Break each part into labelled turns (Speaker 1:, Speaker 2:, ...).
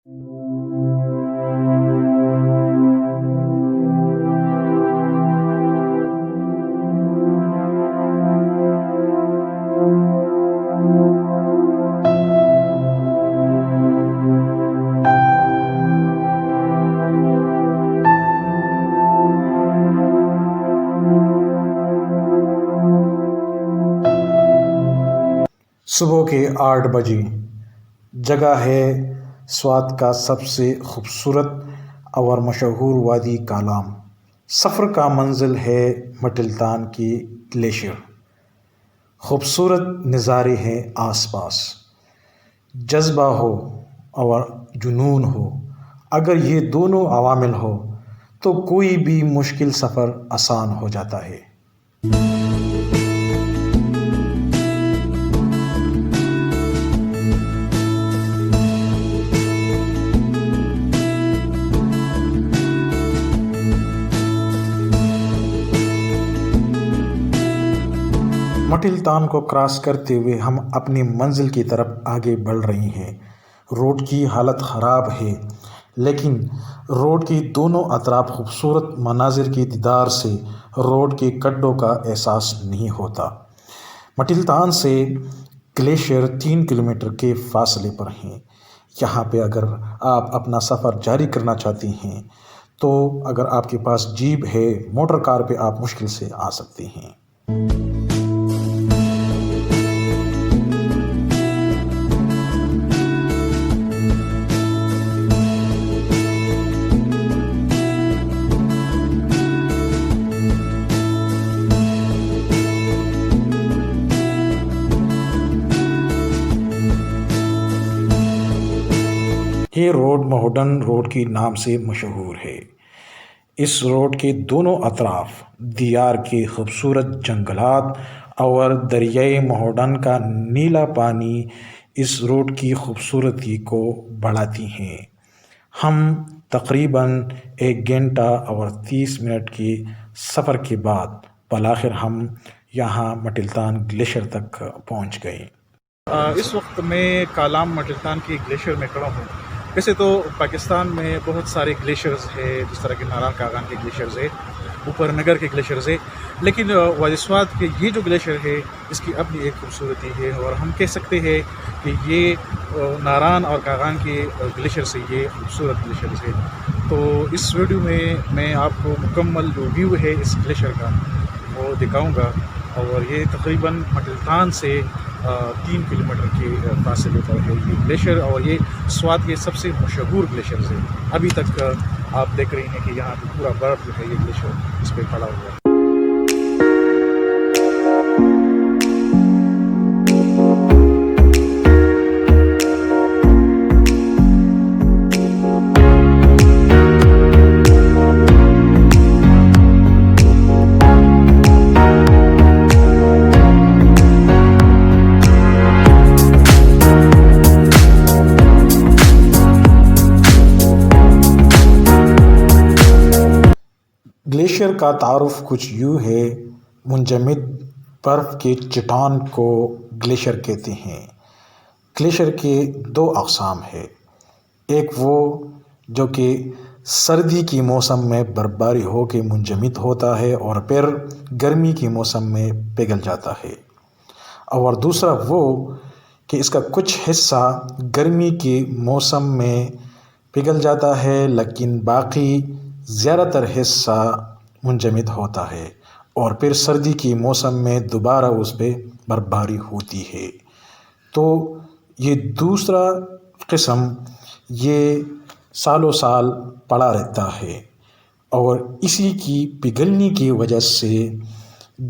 Speaker 1: صبح کے 8 بجے جگہ ہے سوات کا سب سے خوبصورت اور مشہور وادی کالام۔ سفر کا منزل ہے مٹلتان کی گلیشیر۔ خوبصورت نظارے ہیں آس پاس، جذبہ ہو اور جنون ہو، اگر یہ دونوں عوامل ہو تو کوئی بھی مشکل سفر آسان ہو جاتا ہے۔ مٹلتان کو کراس کرتے ہوئے ہم اپنی منزل کی طرف آگے بڑھ رہے ہیں۔ روڈ کی حالت خراب ہے، لیکن روڈ کے دونوں اطراف خوبصورت مناظر کی دیدار سے روڈ کے گڈھوں کا احساس نہیں ہوتا۔ مٹلتان سے گلیشیر 3 کلومیٹر کے فاصلے پر ہیں۔ یہاں پہ اگر آپ اپنا سفر جاری کرنا چاہتے ہیں تو اگر آپ کے پاس جیپ ہے، موٹر کار پہ آپ مشکل سے آ سکتے ہیں۔ یہ روڈ مہوڈن روڈ کے نام سے مشہور ہے۔ اس روڈ کے دونوں اطراف دیار کے خوبصورت جنگلات اور دریائے مہوڈن کا نیلا پانی اس روڈ کی خوبصورتی کو بڑھاتی ہیں۔ ہم تقریباً 1 گھنٹہ اور 30 منٹ کے سفر کے بعد بالآخر ہم یہاں مٹلتان گلیشیر تک پہنچ گئے۔
Speaker 2: اس وقت میں کالام مٹلتان کی گلیشیر میں کھڑا ہوں۔ ویسے تو پاکستان میں بہت سارے گلیشیرز ہیں، جس طرح کہ ناران کاغان کے گلیشیرز ہے، اوپر نگر کے گلیشیرز ہے، لیکن وادی سوات کے یہ جو گلیشیر ہے اس کی اپنی ایک خوبصورتی ہے، اور ہم کہہ سکتے ہیں کہ یہ ناران اور کاغان کے گلیشیر سے یہ خوبصورت گلیشیرز ہے۔ تو اس ویڈیو میں میں آپ کو مکمل جو ویو ہے اس گلیشیر کا وہ دکھاؤں گا، اور یہ تقریباً مٹلتان سے 3 کلومیٹر کے فاصلے پر ہے یہ گلیشیر، اور یہ سوات کے سب سے مشہور گلیشیرز ہے۔ ابھی تک آپ دیکھ رہے ہیں کہ یہاں پہ پورا برف جو ہے یہ گلیشیر اس پہ کھڑا ہوا ہے۔
Speaker 1: گلیشیر کا تعارف کچھ یوں ہے: منجمد برف کے چٹان کو گلیشیر کہتے ہیں۔ گلیشیر کے 2 اقسام ہیں، ایک وہ جو کہ سردی کے موسم میں برفباری ہو کے منجمد ہوتا ہے اور پھر گرمی کے موسم میں پگھل جاتا ہے، اور دوسرا وہ کہ اس کا کچھ حصہ گرمی کے موسم میں پگھل جاتا ہے لیکن باقی زیادہ تر حصہ منجمد ہوتا ہے، اور پھر سردی کے موسم میں دوبارہ اس پہ برفباری ہوتی ہے۔ تو یہ دوسرا قسم یہ سالوں سال پڑا رہتا ہے، اور اسی کی پگھلنے کی وجہ سے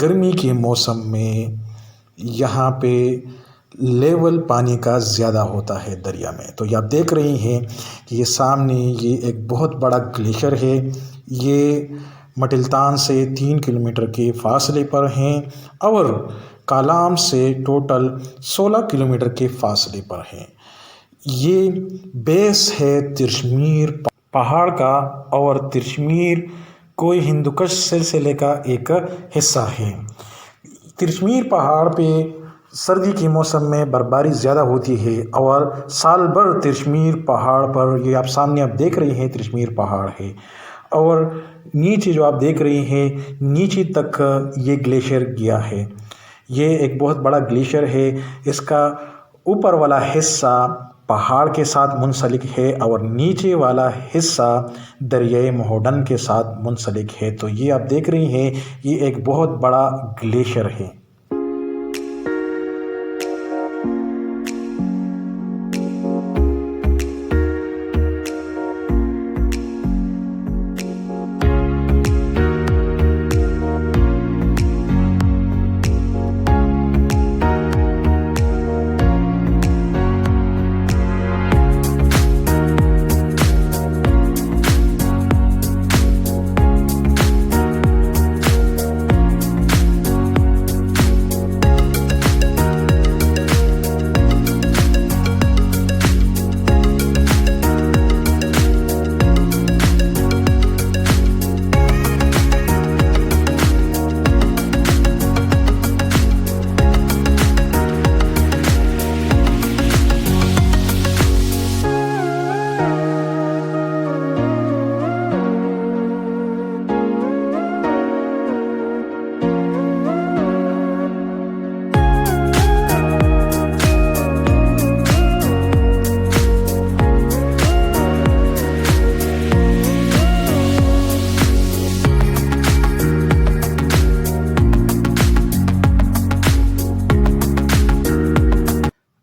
Speaker 1: گرمی کے موسم میں یہاں پہ لیول پانی کا زیادہ ہوتا ہے دریا میں۔ تو یہ آپ دیکھ رہے ہیں کہ یہ سامنے یہ ایک بہت بڑا گلیشیر ہے، یہ مٹلتان سے 3 کلومیٹر کے فاصلے پر ہیں، اور کالام سے ٹوٹل 16 کلومیٹر کے فاصلے پر ہیں۔ یہ بیس ہے ترشمیر پہاڑ کا، اور ترشمیر کوئی ہندوکش سلسلے کا ایک حصہ ہے۔ ترشمیر پہاڑ پہ سردی کے موسم میں برفباری زیادہ ہوتی ہے اور سال بھر ترشمیر پہاڑ پر، یہ آپ سامنے آپ دیکھ رہے ہیں ترشمیر پہاڑ ہے، اور نیچے جو آپ دیکھ رہے ہیں نیچے تک یہ گلیشیئر گیا ہے۔ یہ ایک بہت بڑا گلیشیئر ہے۔ اس کا اوپر والا حصہ پہاڑ کے ساتھ منسلک ہے اور نیچے والا حصہ دریائے مہوڈن کے ساتھ منسلک ہے۔ تو یہ آپ دیکھ رہے ہیں یہ ایک بہت بڑا گلیشیئر ہے۔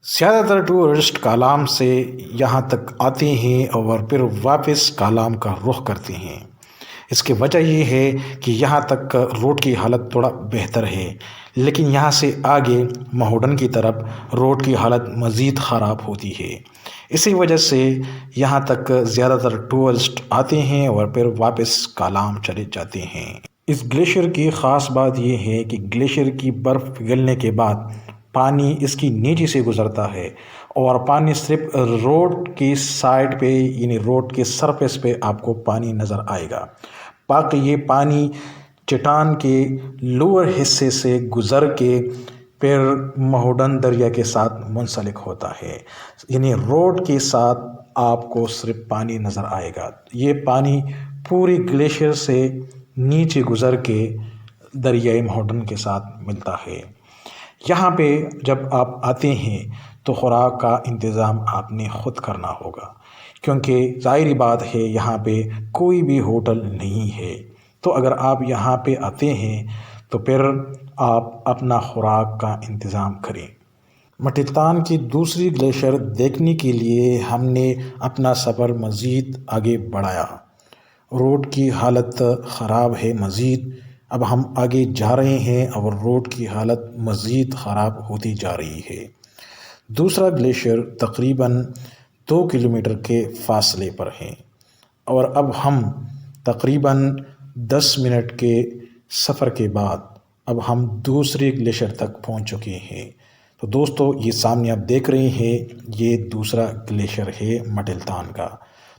Speaker 1: زیادہ تر ٹورسٹ کالام سے یہاں تک آتے ہیں اور پھر واپس کالام کا رخ کرتے ہیں۔ اس کی وجہ یہ ہے کہ یہاں تک روڈ کی حالت تھوڑا بہتر ہے، لیکن یہاں سے آگے مہوڈن کی طرف روڈ کی حالت مزید خراب ہوتی ہے۔ اسی وجہ سے یہاں تک زیادہ تر ٹورسٹ آتے ہیں اور پھر واپس کالام چلے جاتے ہیں۔ اس گلیشیئر کی خاص بات یہ ہے کہ گلیشیئر کی برف پگھلنے کے بعد پانی اس کی نیچے سے گزرتا ہے اور پانی صرف روڈ کی سائڈ پہ یعنی روڈ کے سرفیس پہ آپ کو پانی نظر آئے گا۔ باقی یہ پانی چٹان کے لوور حصے سے گزر کے پھر مہوڈن دریا کے ساتھ منسلک ہوتا ہے، یعنی روڈ کے ساتھ آپ کو صرف پانی نظر آئے گا۔ یہ پانی پوری گلیشیئر سے نیچے گزر کے دریائے مہوڈن کے ساتھ ملتا ہے۔ یہاں پہ جب آپ آتے ہیں تو خوراک کا انتظام آپ نے خود کرنا ہوگا، کیونکہ ظاہری بات ہے یہاں پہ کوئی بھی ہوٹل نہیں ہے۔ تو اگر آپ یہاں پہ آتے ہیں تو پھر آپ اپنا خوراک کا انتظام کریں۔ مٹلتان کی دوسری گلیشیئر دیکھنے کے لیے ہم نے اپنا سفر مزید آگے بڑھایا۔ روڈ کی حالت خراب ہے مزید، اب ہم آگے جا رہے ہیں اور روڈ کی حالت مزید خراب ہوتی جا رہی ہے۔ دوسرا گلیشیئر تقریباً 2 کلومیٹر کے فاصلے پر ہے اور اب ہم تقریباً 10 منٹ کے سفر کے بعد اب ہم دوسرے گلیشیئر تک پہنچ چکے ہیں۔ تو دوستو یہ سامنے آپ دیکھ رہے ہیں یہ دوسرا گلیشیئر ہے مٹلتان کا۔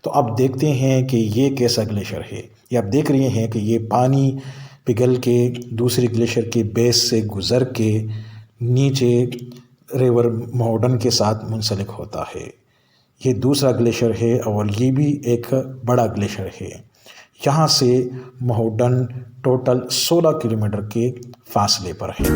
Speaker 1: تو اب دیکھتے ہیں کہ یہ کیسا گلیشیئر ہے۔ یہ آپ دیکھ رہے ہیں کہ یہ پانی پگھل کے دوسری گلیشیئر کے بیس سے گزر کے نیچے ریور مہوڈن کے ساتھ منسلک ہوتا ہے۔ یہ دوسرا گلیشیئر ہے اور یہ بھی ایک بڑا گلیشیئر ہے۔ یہاں سے مہوڈن ٹوٹل 16 کلومیٹر کے فاصلے پر ہے۔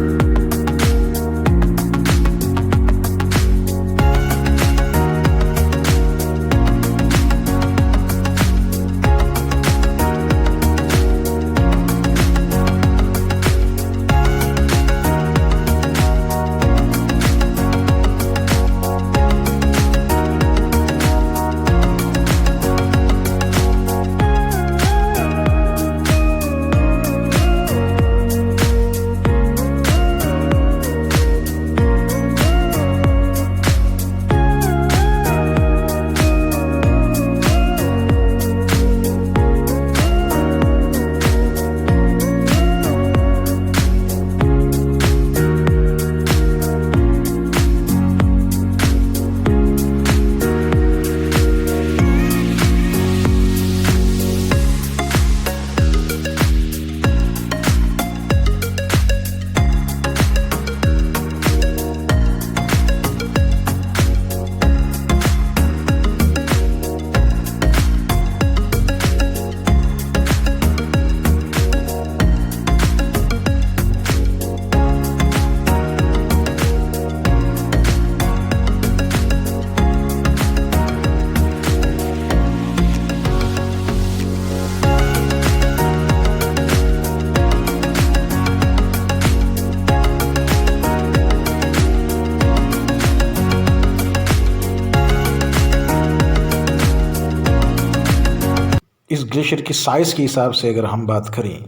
Speaker 1: اس گلیشیئر کی سائز کے حساب سے اگر ہم بات کریں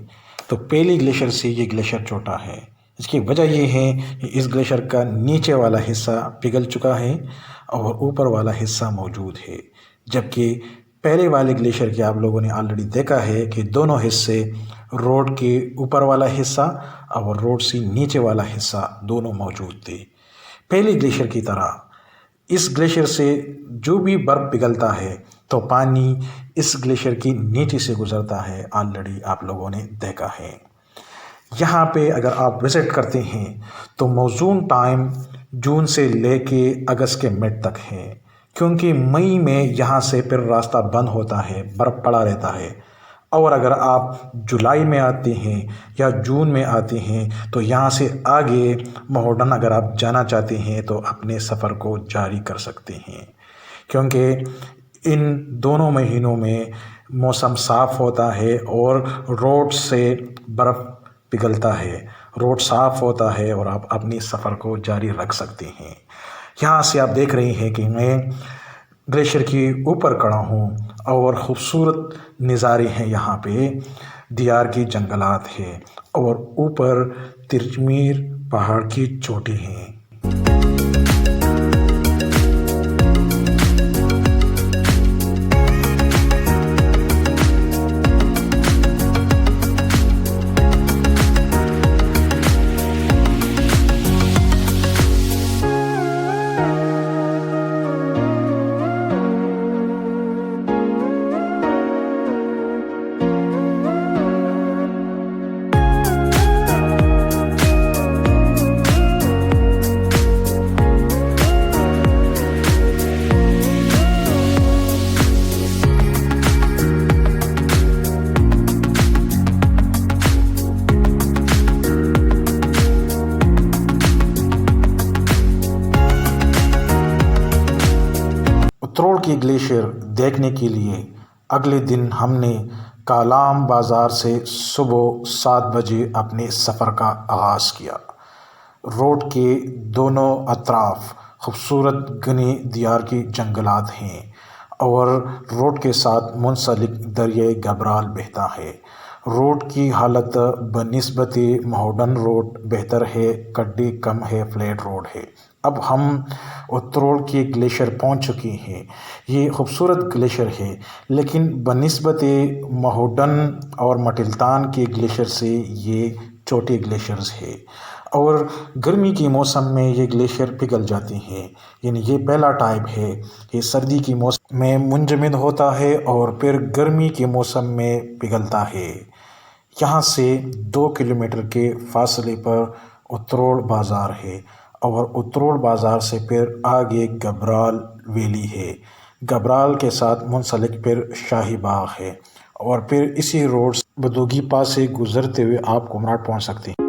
Speaker 1: تو پہلی گلیشیئر سے یہ گلیشیئر چھوٹا ہے۔ اس کی وجہ یہ ہے کہ اس گلیشیئر کا نیچے والا حصہ پگھل چکا ہے اور اوپر والا حصہ موجود ہے، جبکہ پہلے والے گلیشیئر کے آپ لوگوں نے آلریڈی دیکھا ہے کہ دونوں حصے، روڈ کے اوپر والا حصہ اور روڈ سے نیچے والا حصہ دونوں موجود تھے۔ پہلے گلیشیئر کی طرح اس گلیشیئر سے جو بھی برف پگھلتا ہے تو پانی اس گلیشیئر کی نیچے سے گزرتا ہے، آلریڈی آپ لوگوں نے دیکھا ہے۔ یہاں پہ اگر آپ وزٹ کرتے ہیں تو موزون ٹائم جون سے لے کے اگست کے مڈ تک ہے، کیونکہ مئی میں یہاں سے پھر راستہ بند ہوتا ہے، برف پڑا رہتا ہے۔ اور اگر آپ جولائی میں آتے ہیں یا جون میں آتے ہیں تو یہاں سے آگے مہوڈن اگر آپ جانا چاہتے ہیں تو اپنے سفر کو جاری کر سکتے ہیں، کیونکہ ان دونوں مہینوں میں موسم صاف ہوتا ہے اور روڈ سے برف پگھلتا ہے، روڈ صاف ہوتا ہے اور آپ اپنی سفر کو جاری رکھ سکتے ہیں۔ یہاں سے آپ دیکھ رہے ہیں کہ میں گلیشیئر کے اوپر کھڑا ہوں اور خوبصورت نظارے ہیں، یہاں پہ دیار کی جنگلات ہیں اور اوپر ترچمیر پہاڑ کی چوٹی ہیں۔ اترول کی گلیشیئر دیکھنے کے لیے اگلے دن ہم نے کالام بازار سے صبح 7 بجے اپنے سفر کا آغاز کیا۔ روڈ کے دونوں اطراف خوبصورت گھنے دیار کی جنگلات ہیں اور روڈ کے ساتھ منسلک دریائے گبرال بہتا ہے۔ روڈ کی حالت بنسبت مہوڈن روڈ بہتر ہے، گڈھے کم ہے، فلیٹ روڈ ہے۔ اب ہم اترول کے گلیشیئر پہنچ چکے ہیں۔ یہ خوبصورت گلیشیئر ہے، لیکن بنسبت مہوڈن اور مٹلتان کے گلیشیئر سے یہ چھوٹے گلیشیئرز ہے اور گرمی کے موسم میں یہ گلیشیئر پگھل جاتے ہیں۔ یعنی یہ پہلا ٹائپ ہے کہ سردی کے موسم میں منجمد ہوتا ہے اور پھر گرمی کے موسم میں پگھلتا ہے۔ یہاں سے 2 کلومیٹر کے فاصلے پر اترول بازار ہے اور اترول بازار سے پھر آگے گبرال ویلی ہے۔ گبرال کے ساتھ منسلک پھر شاہی باغ ہے اور پھر اسی روڈ بدوگی پاس سے گزرتے ہوئے آپ کمراٹ پہنچ سکتے ہیں۔